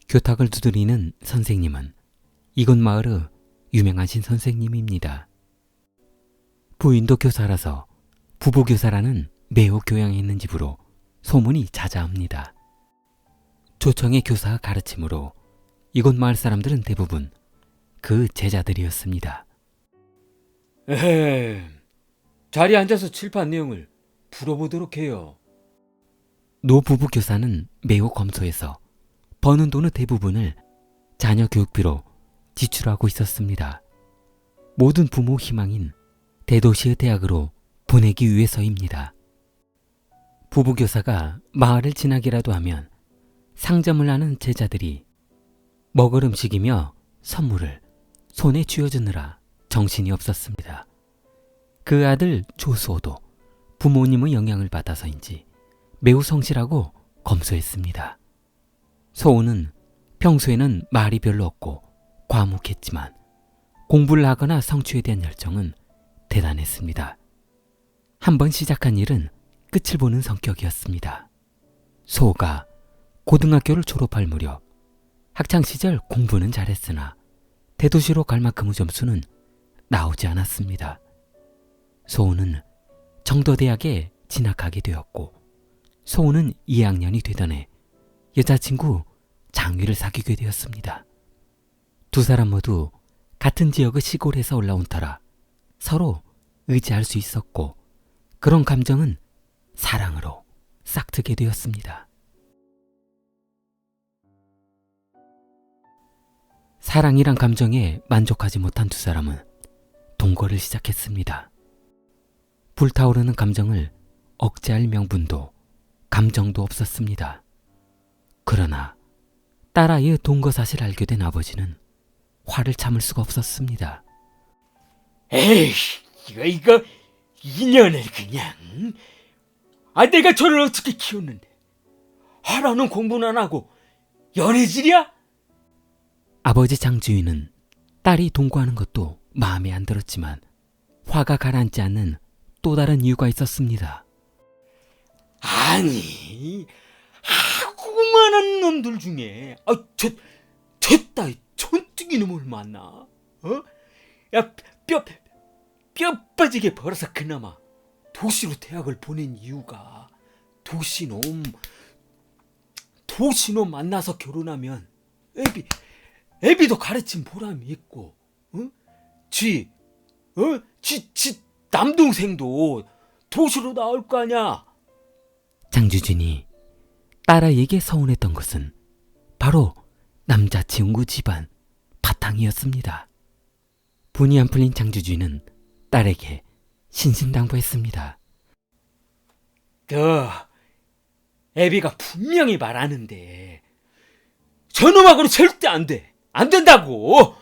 교탁을 두드리는 선생님은 이곳 마을의 유명하신 선생님입니다. 부인도 교사라서 부부교사라는 매우 교양이 있는 집으로 소문이 자자합니다. 조청의 교사의 가르침으로 이곳 마을 사람들은 대부분 그 제자들이었습니다. 자리에 앉아서 칠판 내용을 풀어보도록 해요. 노 부부교사는 매우 검소해서 버는 돈의 대부분을 자녀 교육비로 지출하고 있었습니다. 모든 부모 희망인 대도시의 대학으로 보내기 위해서입니다. 부부교사가 마을을 지나기라도 하면 상점을 하는 제자들이 먹을 음식이며 선물을 손에 쥐어주느라 정신이 없었습니다. 그 아들 조수호도 부모님의 영향을 받아서인지 매우 성실하고 검소했습니다. 소호는 평소에는 말이 별로 없고 과묵했지만 공부를 하거나 성취에 대한 열정은 대단했습니다. 한번 시작한 일은 끝을 보는 성격이었습니다. 소호가 고등학교를 졸업할 무렵 학창시절 공부는 잘했으나 대도시로 갈 만큼의 점수는 나오지 않았습니다. 소호는 정도대학에 진학하게 되었고 소호는 2학년이 되던 해 여자친구 장유를 사귀게 되었습니다. 두 사람 모두 같은 지역의 시골에서 올라온 터라 서로 의지할 수 있었고 그런 감정은 사랑으로 싹트게 되었습니다. 사랑이란 감정에 만족하지 못한 두 사람은 동거를 시작했습니다. 불타오르는 감정을 억제할 명분도 감정도 없었습니다. 그러나 딸아이의 동거 사실을 알게 된 아버지는 화를 참을 수가 없었습니다. 에이, 이거 인연을 그냥. 내가 저를 어떻게 키웠는데 하라는 공부는 안 하고 연애질이야? 아버지 장주인은 딸이 동거하는 것도 마음에 안 들었지만 화가 가라앉지 않는 또 다른 이유가 있었습니다. 아니, 하고만한 놈들 중에 저 따위 촌뜨기 놈을 만나? 야, 뼈 빠지게 벌어서 그나마 도시로 대학을 보낸 이유가 도시놈 만나서 결혼하면 애비도 가르친 보람이 있고, 지 남동생도 도시로 나올 거 아냐? 장주진이 딸아이에게 서운했던 것은 바로 남자친구 집안 바탕이었습니다. 분이 안 풀린 장주진은 딸에게 신신당부했습니다. 애비가 분명히 말하는데 저놈하고는 절대 안 돼. 안 된다고.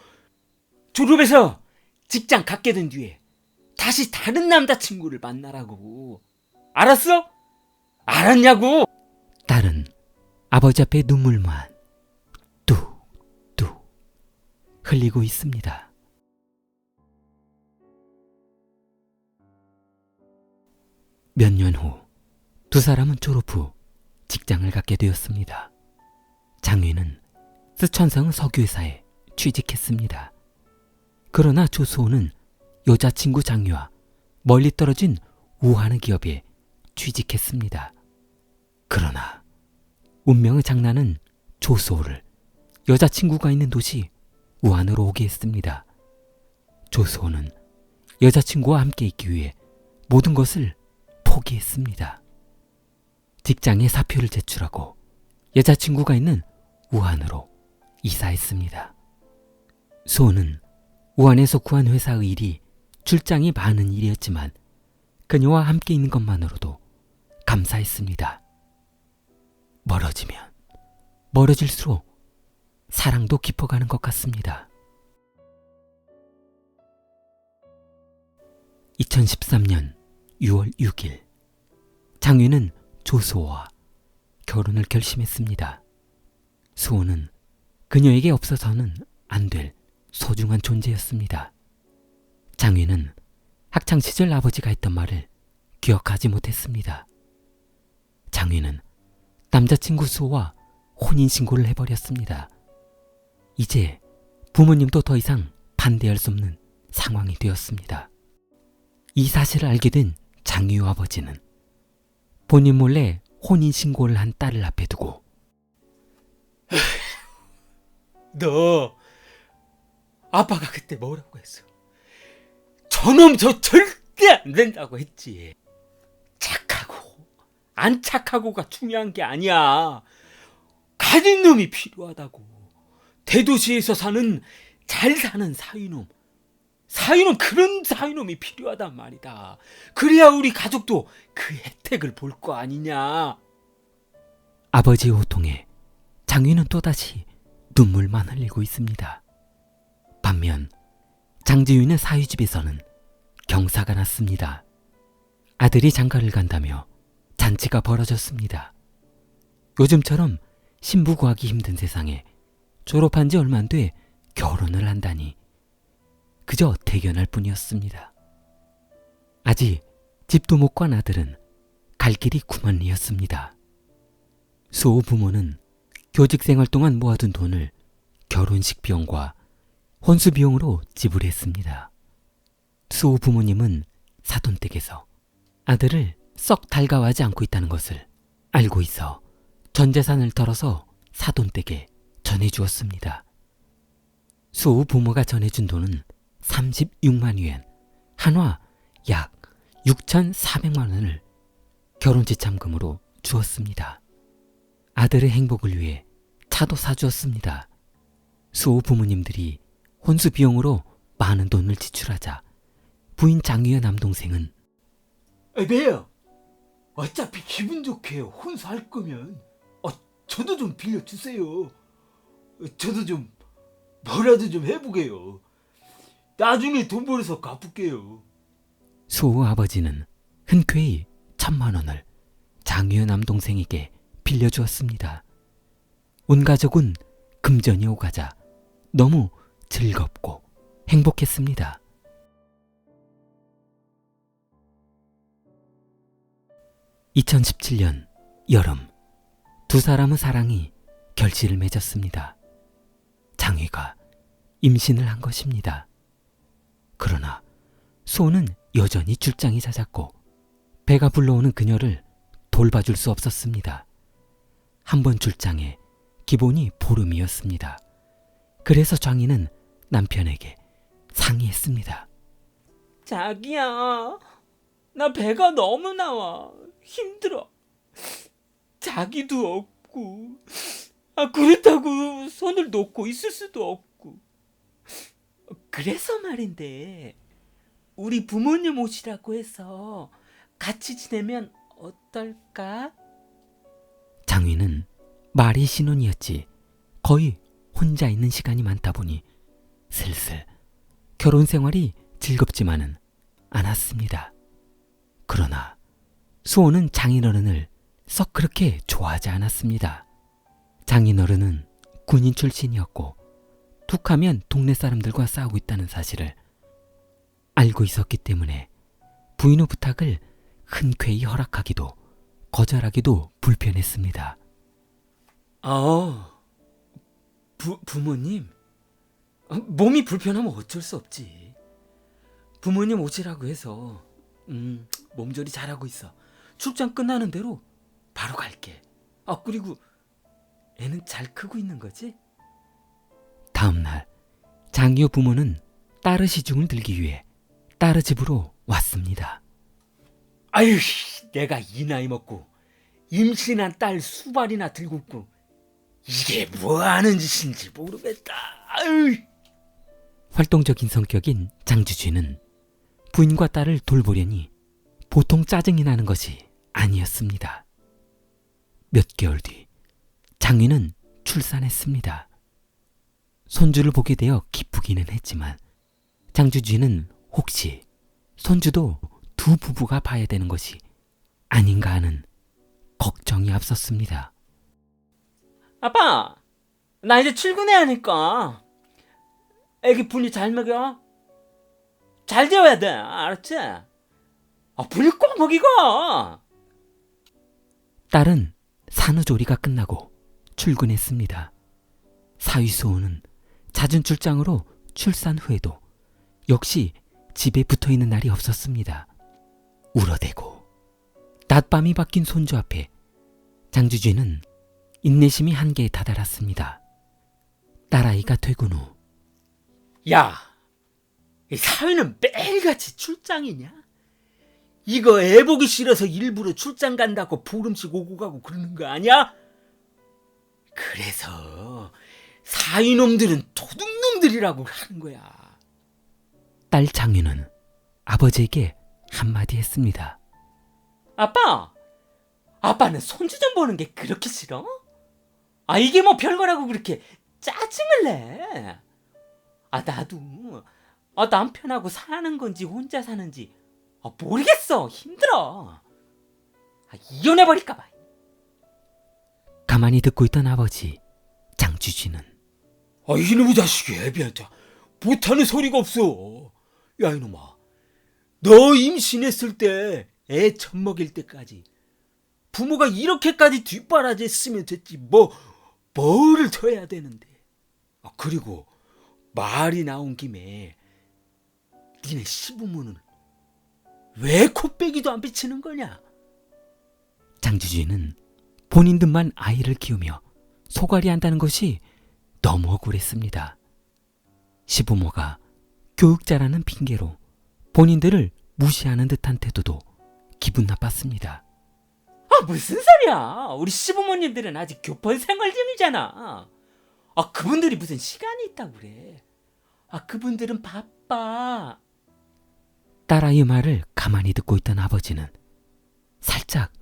졸업해서 직장 갖게 된 뒤에 다시 다른 남자친구를 만나라고. 알았어? 알았냐고? 딸은 아버지 앞에 눈물만 뚝뚝 흘리고 있습니다. 몇 년 후 두 사람은 졸업 후 직장을 갖게 되었습니다. 장위는 쓰촨성 석유회사에 취직했습니다. 그러나 조수호는 여자친구 장유와 멀리 떨어진 우한의 기업에 취직했습니다. 그러나 운명의 장난은 조수호를 여자친구가 있는 도시 우한으로 오게 했습니다. 조수호는 여자친구와 함께 있기 위해 모든 것을 포기했습니다. 직장에 사표를 제출하고 여자친구가 있는 우한으로 이사했습니다. 수호는 우한에서 구한 회사의 일이 출장이 많은 일이었지만 그녀와 함께 있는 것만으로도 감사했습니다. 멀어지면 멀어질수록 사랑도 깊어가는 것 같습니다. 2013년 6월 6일 장유는 조수호와 결혼을 결심했습니다. 수호는 그녀에게 없어서는 안 될 소중한 존재였습니다. 장유는 학창시절 아버지가 했던 말을 기억하지 못했습니다. 장유는 남자친구 수호와 혼인신고를 해버렸습니다. 이제 부모님도 더 이상 반대할 수 없는 상황이 되었습니다. 이 사실을 알게 된 장유 아버지는 본인 몰래 혼인신고를 한 딸을 앞에 두고 너 아빠가 그때 뭐라고 했어? 저놈 저 절대 안 된다고 했지. 착하고 안 착하고가 중요한 게 아니야. 가진 놈이 필요하다고. 대도시에서 사는 잘 사는 사위놈 그런 사위놈이 필요하단 말이다. 그래야 우리 가족도 그 혜택을 볼 거 아니냐. 아버지의 호통에 장유는 또다시 눈물만 흘리고 있습니다. 반면 장지윤의 사위집에서는 경사가 났습니다. 아들이 장가를 간다며 잔치가 벌어졌습니다. 요즘처럼 신부 구하기 힘든 세상에 졸업한 지 얼마 안 돼 결혼을 한다니 그저 대견할 뿐이었습니다. 아직 집도 못 간 아들은 갈 길이 구만리였습니다. 수호 부모는 교직 생활 동안 모아둔 돈을 결혼식 비용과 혼수 비용으로 지불했습니다. 수호 부모님은 사돈댁에서 아들을 썩 달가워하지 않고 있다는 것을 알고 있어 전 재산을 털어서 사돈댁에 전해주었습니다. 수호 부모가 전해준 돈은 36만 위엔, 한화 약 6,400만 원을 결혼지참금으로 주었습니다. 아들의 행복을 위해 차도 사주었습니다. 수호 부모님들이 혼수 비용으로 많은 돈을 지출하자 부인 장유의 남동생은 배야, 어차피 기분 좋게 혼수할 거면 저도 좀 빌려주세요. 저도 좀 뭐라도 좀 해보게요. 나중에 돈 벌어서 갚을게요. 수호 아버지는 흔쾌히 1,000만 원을 장유의 남동생에게 빌려주었습니다. 온 가족은 금전이 오가자 너무 즐겁고 행복했습니다. 2017년 여름, 두 사람의 사랑이 결실을 맺었습니다. 장유가 임신을 한 것입니다. 그러나 수호는 여전히 출장이 잦았고 배가 불러오는 그녀를 돌봐줄 수 없었습니다. 한 번 출장에 기본이 보름이었습니다. 그래서 장희는 남편에게 상의했습니다. 자기야, 나 배가 너무 나와. 힘들어. 자기도 없고, 그렇다고 손을 놓고 있을 수도 없고. 그래서 말인데, 우리 부모님 오시라고 해서 같이 지내면 어떨까? 장희는 말이 신혼이었지 거의 혼자 있는 시간이 많다 보니 슬슬 결혼 생활이 즐겁지만은 않았습니다. 그러나 수호는 장인어른을 썩 그렇게 좋아하지 않았습니다. 장인어른은 군인 출신이었고 툭하면 동네 사람들과 싸우고 있다는 사실을 알고 있었기 때문에 부인의 부탁을 흔쾌히 허락하기도 거절하기도 불편했습니다. 부모님? 몸이 불편하면 어쩔 수 없지. 부모님 오시라고 해서 몸조리 잘하고 있어. 출장 끝나는 대로 바로 갈게. 그리고 애는 잘 크고 있는 거지? 다음날 장유 부모는 딸의 시중을 들기 위해 딸의 집으로 왔습니다. 아유, 내가 이 나이 먹고 임신한 딸 수발이나 들고 있고 이게 뭐하는 짓인지 모르겠다. 아유. 활동적인 성격인 장주쥐는 부인과 딸을 돌보려니 보통 짜증이 나는 것이 아니었습니다. 몇 개월 뒤 장유는 출산했습니다. 손주를 보게 되어 기쁘기는 했지만 장주쥐는 혹시 손주도 두 부부가 봐야 되는 것이 아닌가 하는 걱정이 앞섰습니다. 아빠, 나 이제 출근해야 하니까 애기 분유 잘 먹여. 잘 재워야 돼, 알았지? 분유 꼭 먹이고. 딸은 산후조리가 끝나고 출근했습니다. 사위수호는 잦은 출장으로 출산 후에도 역시 집에 붙어있는 날이 없었습니다. 울어대고 낮밤이 바뀐 손주 앞에 장주쥐는 인내심이 한계에 다다랐습니다. 딸아이가 퇴근 후 야, 이 사위는 매일같이 출장이냐? 이거 애 보기 싫어서 일부러 출장 간다고 보름씩 오고 가고 그러는 거 아니야? 그래서 사위놈들은 도둑놈들이라고 하는 거야. 딸 장유는 아버지에게 한마디 했습니다. 아빠는 손주 좀 보는 게 그렇게 싫어? 이게 뭐 별거라고 그렇게 짜증을 내? 나도 남편하고 사는 건지 혼자 사는지 모르겠어. 힘들어. 이혼해버릴까봐. 가만히 듣고 있던 아버지 장주쥐는 이놈의 자식이 애비한테 못하는 소리가 없어. 야, 이놈아, 너 임신했을 때 애 젖먹일 때까지 부모가 이렇게까지 뒷바라지했으면 됐지 뭐를 더 해야 되는데. 그리고 말이 나온 김에 니네 시부모는 왜 코빼기도 안 비치는 거냐? 장주쥐는 본인들만 아이를 키우며 소갈이 한다는 것이 너무 억울했습니다. 시부모가 교육자라는 핑계로 본인들을 무시하는 듯한 태도도 기분 나빴습니다. 무슨 소리야? 우리 시부모님들은 아직 교포 생활 중이잖아. 그분들이 무슨 시간이 있다고 그래. 그분들은 바빠. 딸아이의 말을 가만히 듣고 있던 아버지는 살짝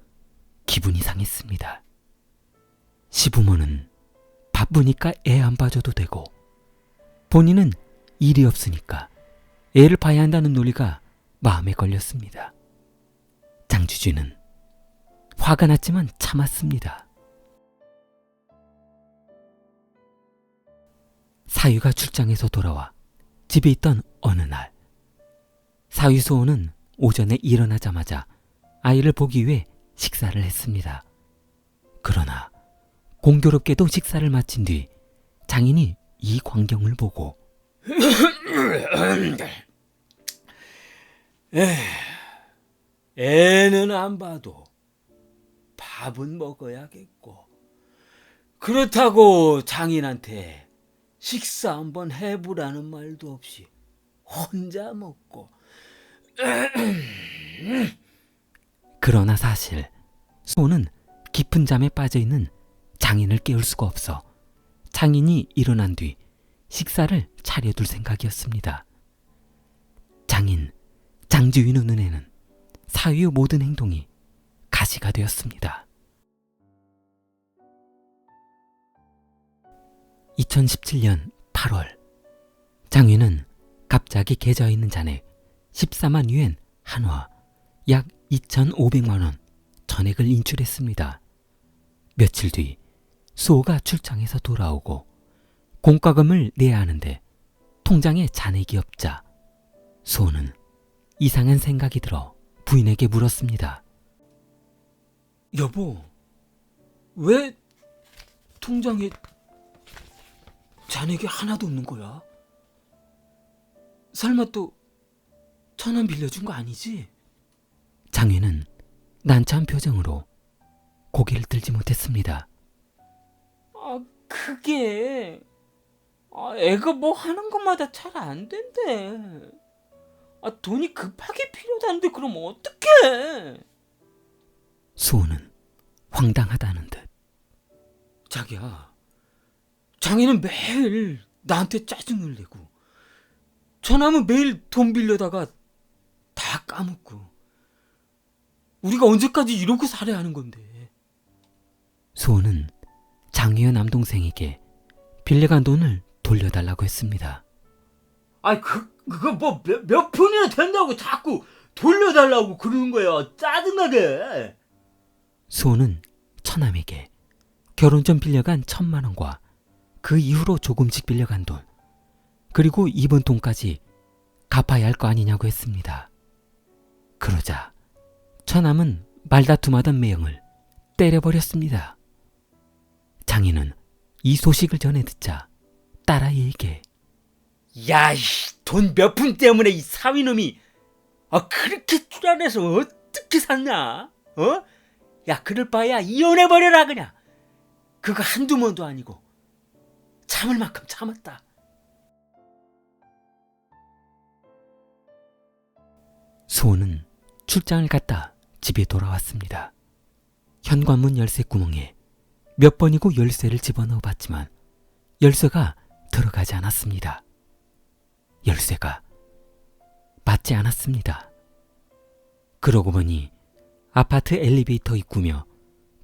기분이 상했습니다. 시부모는 바쁘니까 애 안 봐줘도 되고 본인은 일이 없으니까 애를 봐야 한다는 논리가 마음에 걸렸습니다. 장주쥐는 화가 났지만 참았습니다. 사위가 출장에서 돌아와 집에 있던 어느 날, 사위 소원은 오전에 일어나자마자 아이를 보기 위해 식사를 했습니다. 그러나 공교롭게도 식사를 마친 뒤 장인이 이 광경을 보고 애는 안 봐도 밥은 먹어야겠고, 그렇다고 장인한테 식사 한번 해보라는 말도 없이 혼자 먹고. 그러나 사실 소는 깊은 잠에 빠져있는 장인을 깨울 수가 없어 장인이 일어난 뒤 식사를 차려둘 생각이었습니다. 장인 장주인의 눈에는 사위의 모든 행동이 가시가 되었습니다. 2017년 8월, 장윤은 갑자기 계좌있는 잔액 14만 유엔 한화 약 2,500만 원 전액을 인출했습니다. 며칠 뒤 수호가 출장에서 돌아오고 공과금을 내야 하는데 통장에 잔액이 없자 수호는 이상한 생각이 들어 부인에게 물었습니다. 여보, 왜 통장에 잔액이 하나도 없는 거야? 설마 또 1,000원 빌려준 거 아니지? 장윤은 난처한 표정으로 고개를 들지 못했습니다. 그게 애가 뭐 하는 것마다 잘 안 된대. 돈이 급하게 필요한데 그럼 어떡해? 수호는 황당하다는 듯 자기야, 장인은 매일 나한테 짜증을 내고 전화하면 매일 돈 빌려다가 다 까먹고. 우리가 언제까지 이러고 살아야 하는 건데. 수호는 장유의 남동생에게 빌려간 돈을 돌려달라고 했습니다. 그거 뭐 몇 푼이나 된다고 자꾸 돌려달라고 그러는 거야. 짜증나게. 수호는 처남에게 결혼 전 빌려간 1,000만 원과 그 이후로 조금씩 빌려간 돈, 그리고 이번 돈까지 갚아야 할 거 아니냐고 했습니다. 그러자 처남은 말다툼하던 매형을 때려버렸습니다. 장인은 이 소식을 전해 듣자 딸아이에게 야, 돈 몇 푼 때문에 이 사위놈이 그렇게 출연해서 어떻게 샀냐? 야, 그럴 바에야 이혼해버려라 그냥. 그거 한두 번도 아니고 참을 만큼 참았다. 수호는 출장을 갔다 집에 돌아왔습니다. 현관문 열쇠 구멍에 몇 번이고 열쇠를 집어넣어 봤지만 열쇠가 들어가지 않았습니다. 열쇠가 맞지 않았습니다. 그러고 보니 아파트 엘리베이터 입구며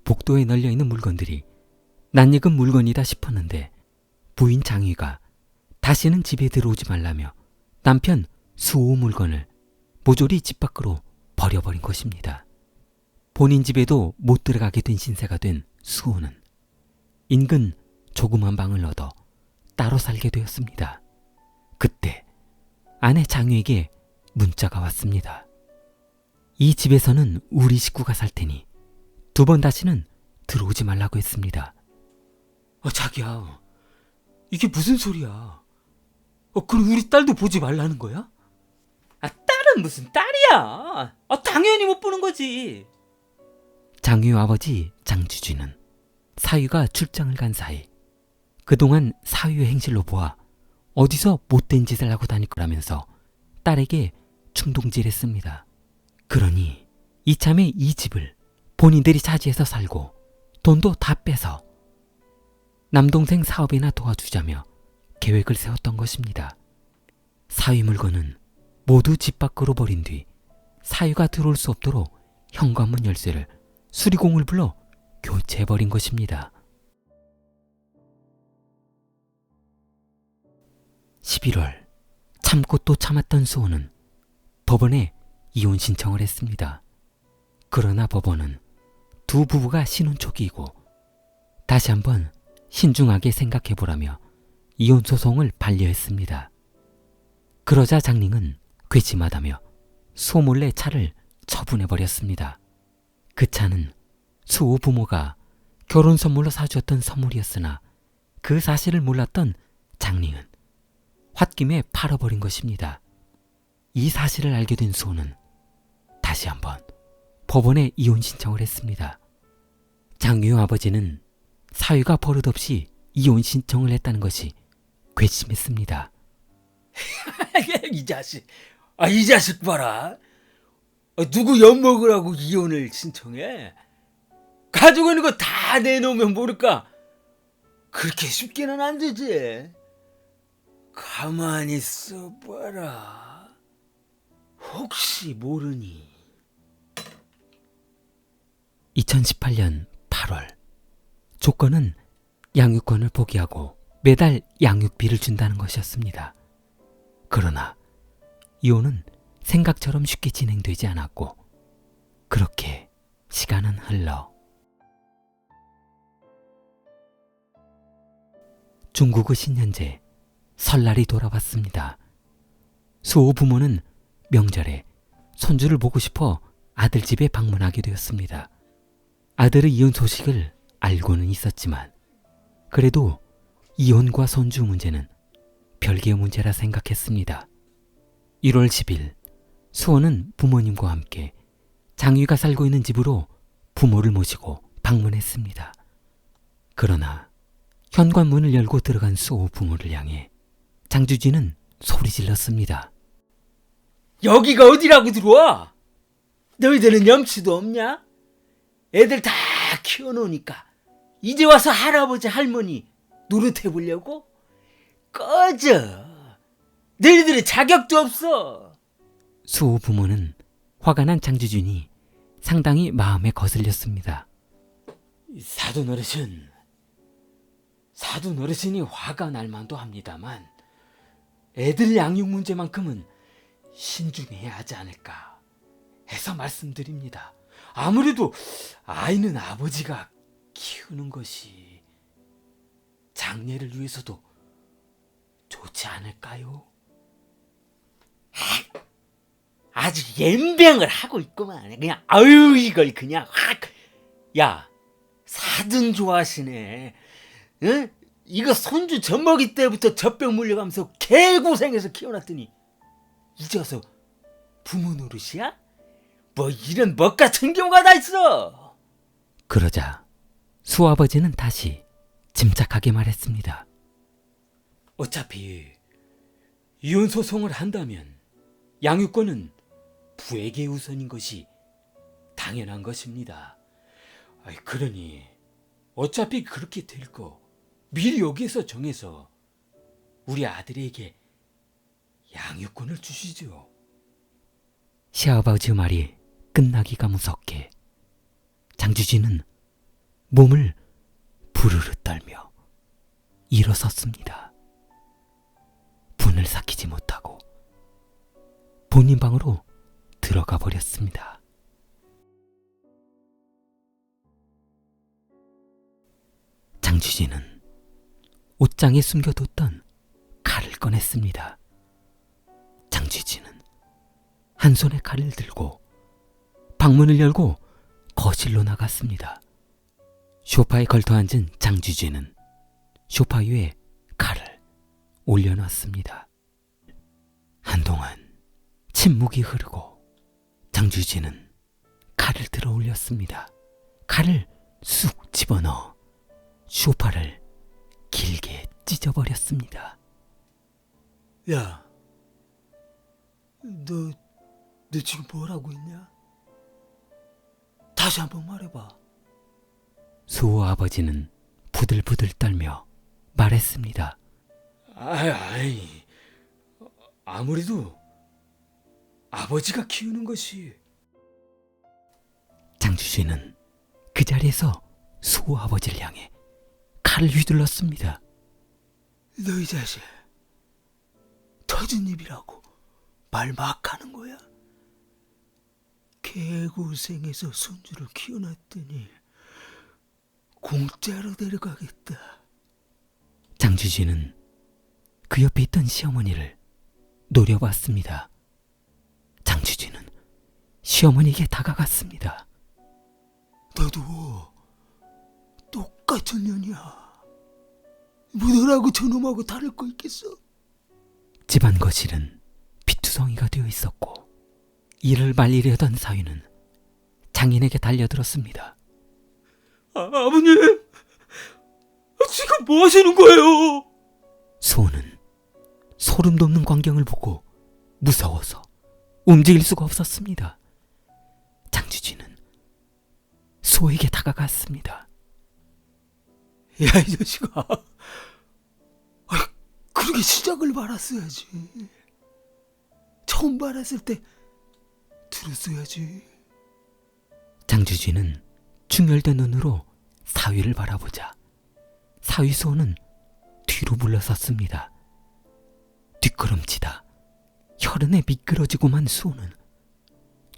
복도에 널려있는 물건들이 낯익은 물건이다 싶었는데 부인 장희가 다시는 집에 들어오지 말라며 남편 수호 물건을 모조리 집 밖으로 버려버린 것입니다. 본인 집에도 못 들어가게 된 신세가 된 수호는 인근 조그만 방을 얻어 따로 살게 되었습니다. 그때 아내 장유에게 문자가 왔습니다. 이 집에서는 우리 식구가 살 테니 두 번 다시는 들어오지 말라고 했습니다. 자기야, 이게 무슨 소리야? 그럼 우리 딸도 보지 말라는 거야? 딸은 무슨 딸이야? 당연히 못 보는 거지. 장유 아버지 장주진은 사위가 출장을 간 사이 그동안 사위의 행실로 보아 어디서 못된 짓을 하고 다닐 거라면서 딸에게 충동질했습니다. 그러니 이참에 이 집을 본인들이 차지해서 살고 돈도 다 빼서 남동생 사업이나 도와주자며 계획을 세웠던 것입니다. 사위 물건은 모두 집 밖으로 버린 뒤 사위가 들어올 수 없도록 현관문 열쇠를 수리공을 불러 교체해버린 것입니다. 11월 참고 또 참았던 수호는 법원에 이혼 신청을 했습니다. 그러나 법원은 두 부부가 신혼 초기이고 다시 한번 신중하게 생각해보라며 이혼 소송을 반려했습니다. 그러자 장링은 괘씸하다며 수호 몰래 차를 처분해버렸습니다. 그 차는 수호 부모가 결혼 선물로 사주었던 선물이었으나 그 사실을 몰랐던 장링은 홧김에 팔아버린 것입니다. 이 사실을 알게 된 수호는 다시 한번 법원에 이혼 신청을 했습니다. 장유 아버지는 사위가 버릇없이 이혼 신청을 했다는 것이 괘씸했습니다. 이 자식, 이 자식 봐라. 누구 엿먹으라고 이혼을 신청해? 가지고 있는 거 다 내놓으면 모를까? 그렇게 쉽게는 안 되지. 가만히 있어봐라. 혹시 모르니. 2018년 8월 조건은 양육권을 포기하고 매달 양육비를 준다는 것이었습니다. 그러나 이혼은 생각처럼 쉽게 진행되지 않았고 그렇게 시간은 흘러 중국의 신년제 설날이 돌아왔습니다. 수호 부모는 명절에 손주를 보고 싶어 아들 집에 방문하게 되었습니다. 아들의 이혼 소식을 알고는 있었지만 그래도 이혼과 손주 문제는 별개의 문제라 생각했습니다. 1월 10일 수호는 부모님과 함께 장유가 살고 있는 집으로 부모를 모시고 방문했습니다. 그러나 현관문을 열고 들어간 수호 부모를 향해 장주진은 소리 질렀습니다. 여기가 어디라고 들어와? 너희들은 염치도 없냐? 애들 다 키워놓으니까 이제 와서 할아버지 할머니 노릇해보려고? 꺼져. 너희들은 자격도 없어. 수호 부모는 화가 난 장주진이 상당히 마음에 거슬렸습니다. 사돈 어르신이 화가 날 만도 합니다만 애들 양육 문제만큼은 신중해야 하지 않을까 해서 말씀드립니다. 아무래도 아이는 아버지가 키우는 것이 장례를 위해서도 좋지 않을까요? 아주 연병을 하고 있구만. 그냥 이걸 그냥 확. 야, 사돈 좋아하시네. 응? 이거 손주 젖먹이 때부터 젖병 물려가면서 개고생해서 키워놨더니 이제 와서 부모 노릇이야? 뭐 이런 먹같은 경우가 다 있어. 그러자 수아버지는 다시 짐작하게 말했습니다. 어차피 이혼 소송을 한다면 양육권은 부에게 우선인 것이 당연한 것입니다. 그러니 어차피 그렇게 될 거 미리 여기에서 정해서 우리 아들에게 양육권을 주시죠. 시아버지 말이 끝나기가 무섭게 장주진은 몸을 부르르 떨며 일어섰습니다. 분을 삭히지 못하고 본인 방으로 들어가 버렸습니다. 장주진은 옷장에 숨겨뒀던 칼을 꺼냈습니다. 장주진은 한 손에 칼을 들고 방문을 열고 거실로 나갔습니다. 소파에 걸터앉은 장주진은 소파 위에 칼을 올려놨습니다. 한동안 침묵이 흐르고 장주진은 칼을 들어 올렸습니다. 칼을 쑥 집어넣어 소파를 길게 찢어버렸습니다. 야, 너 지금 뭐라고 했냐? 다시 한번 말해봐. 수호 아버지는 부들부들 떨며 말했습니다. 아이, 아무래도 아버지가 키우는 것이. 장주진은 그 자리에서 수호 아버지를 향해 칼을 휘둘렀습니다. 너 이 자식, 터진 입이라고 말 막 하는 거야? 개고생해서 손주를 키워놨더니 공짜로 데려가겠다. 장주진은 그 옆에 있던 시어머니를 노려봤습니다. 장주진은 시어머니에게 다가갔습니다. 너도 똑같은 년이야. 뭐 너라고 저놈하고 다를 거 있겠어? 집안 거실은 피투성이가 되어 있었고 이를 말리려던 사위는 장인에게 달려들었습니다. 아버님, 지금 뭐 하시는 거예요? 수호는 소름 돋는 광경을 보고 무서워서 움직일 수가 없었습니다. 장주진은 수호에게 다가갔습니다. 야, 이 자식아, 그렇게 시작을 말았어야지. 처음 말했을 때 들었어야지. 장주진은 충혈된 눈으로 사위를 바라보자 사위 수호는 뒤로 물러섰습니다. 뒷걸음치다 혈흔에 미끄러지고만 수호는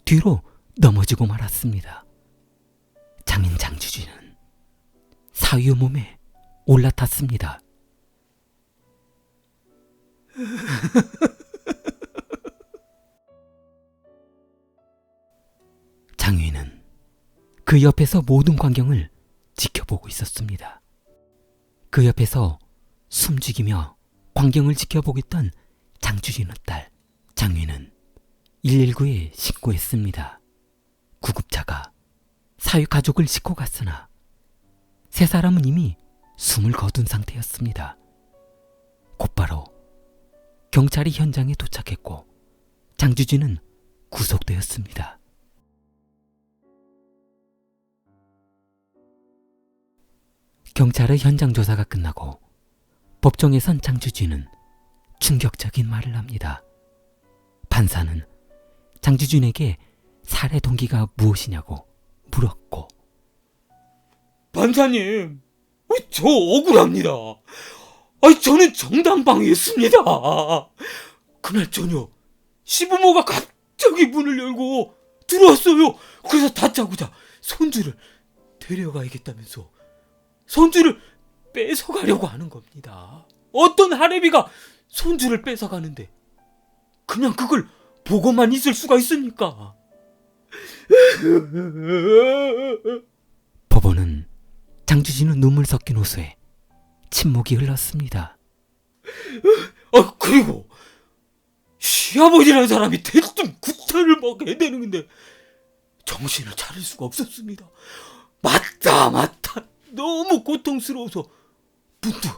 뒤로 넘어지고 말았습니다. 장인 장주진은 사위의 몸에 올라탔습니다. 장위는 그 옆에서 모든 광경을 지켜보고 있었습니다. 그 옆에서 숨죽이며 광경을 지켜보고 있던 장주진의 딸 장위는 119에 신고했습니다. 구급차가 사위 가족을 싣고 갔으나 세 사람은 이미 숨을 거둔 상태였습니다. 곧바로 경찰이 현장에 도착했고 장주진은 구속되었습니다. 경찰의 현장 조사가 끝나고 법정에선 장주진은 충격적인 말을 합니다. 판사는 장주진에게 살해 동기가 무엇이냐고 물었고, 판사님, 저 억울합니다. 저는 정당방위했습니다. 그날 저녁 시부모가 갑자기 문을 열고 들어왔어요. 그래서 다짜고짜 손주를 데려가야겠다면서 손주를 뺏어가려고 하는 겁니다. 어떤 할애비가 손주를 뺏어가는데 그냥 그걸 보고만 있을 수가 있습니까? 법원은 장주진의 눈물 섞인 호소에 침묵이 흘렀습니다. 그리고 시아버지라는 사람이 대뜸 구타를 막 해대는데 정신을 차릴 수가 없었습니다. 맞다. 너무 고통스러워서 문득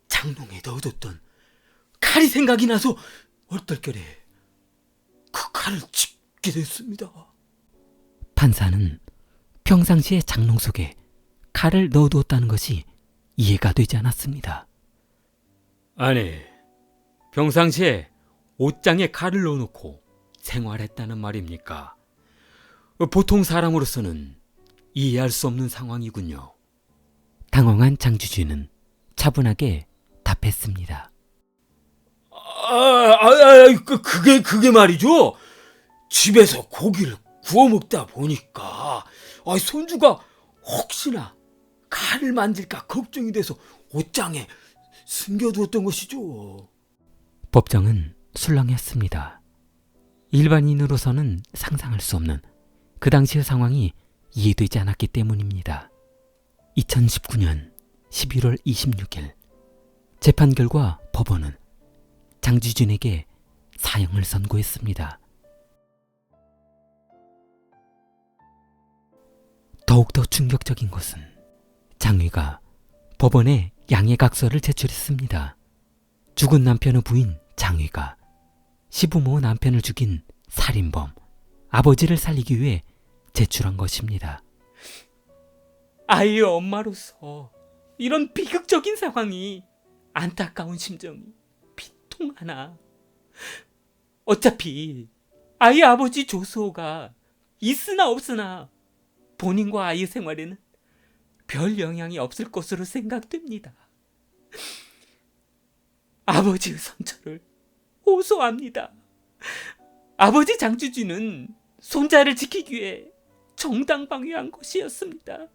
장롱에 넣어뒀던 칼이 생각이 나서 얼떨결에 그 칼을 짚게 됐습니다. 판사는 평상시에 장롱 속에 칼을 넣어두었다는 것이 이해가 되지 않았습니다. 아니, 평상시에 옷장에 칼을 넣어놓고 생활했다는 말입니까? 보통 사람으로서는 이해할 수 없는 상황이군요. 당황한 장주진은 차분하게 답했습니다. 그게 말이죠. 집에서 고기를 구워 먹다 보니까 손주가 혹시나 칼을 만질까 걱정이 돼서 옷장에 숨겨두었던 것이죠. 법정은 술렁했습니다. 일반인으로서는 상상할 수 없는 그 당시의 상황이 이해되지 않았기 때문입니다. 2019년 11월 26일 재판 결과 법원은 장주진에게 사형을 선고했습니다. 더욱더 충격적인 것은 장위가 법원에 양해각서를 제출했습니다. 죽은 남편의 부인 장위가 시부모 남편을 죽인 살인범 아버지를 살리기 위해 제출한 것입니다. 아이의 엄마로서 이런 비극적인 상황이 안타까운 심정이 비통하나. 어차피 아이 아버지 조수호가 있으나 없으나 본인과 아이 생활에는 별 영향이 없을 것으로 생각됩니다. 아버지의 선처를 호소합니다. 아버지 장주진은 손자를 지키기 위해 정당방위한 것이었습니다.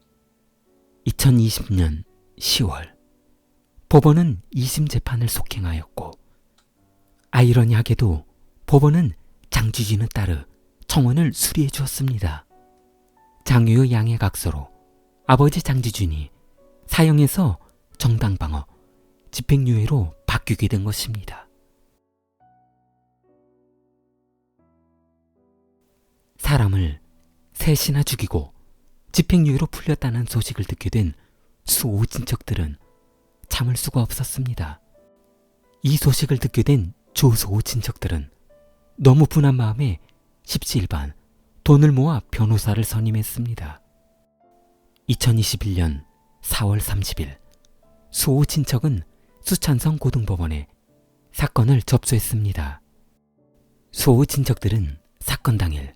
2020년 10월 법원은 2심 재판을 속행하였고 아이러니하게도 법원은 장주진의 딸의 청원을 수리해 주었습니다. 장유의 양해각서로 아버지 장주진이 사형에서 정당방어, 집행유예로 바뀌게 된 것입니다. 사람을 셋이나 죽이고 집행유예로 풀렸다는 소식을 듣게 된 수호 친척들은 참을 수가 없었습니다. 이 소식을 듣게 된 조수호 친척들은 너무 분한 마음에 십시일반 돈을 모아 변호사를 선임했습니다. 2021년 4월 30일 수호 친척은 수찬성 고등법원에 사건을 접수했습니다. 수호 친척들은 사건 당일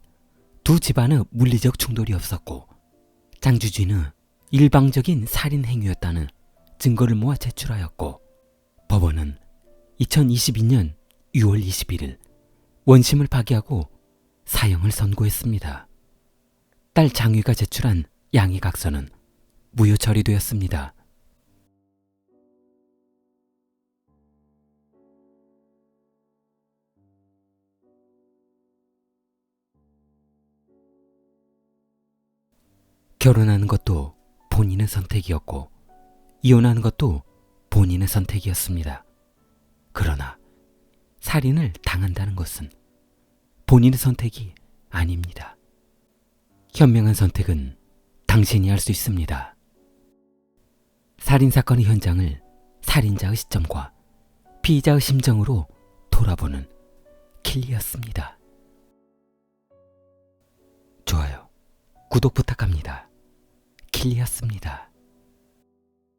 두 집안의 물리적 충돌이 없었고 장주진의 일방적인 살인 행위였다는 증거를 모아 제출하였고 법원은 2022년 6월 21일 원심을 파기하고 사형을 선고했습니다. 딸 장위가 제출한 양해각서는 무효 처리되었습니다. 결혼하는 것도 본인의 선택이었고 이혼하는 것도 본인의 선택이었습니다. 그러나 살인을 당한다는 것은 본인의 선택이 아닙니다. 현명한 선택은 당신이 할 수 있습니다. 살인사건의 현장을 살인자의 시점과 피의자의 심정으로 돌아보는 킬리였습니다. 좋아요, 구독 부탁합니다. 킬리였습니다.